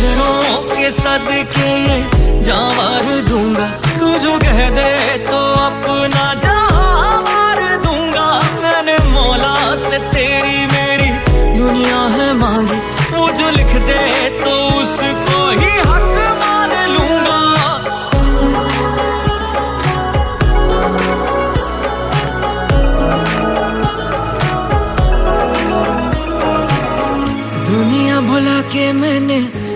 नजरों के सदके ये जान वार दूंगा, तू जो कह दे तो अपना जान वार दूंगा। मैंने मौला से तेरी मेरी दुनिया है मांगी, वो जो लिख दे तो उसको ही हक मान लूंगा। दुनिया भुला के मैंने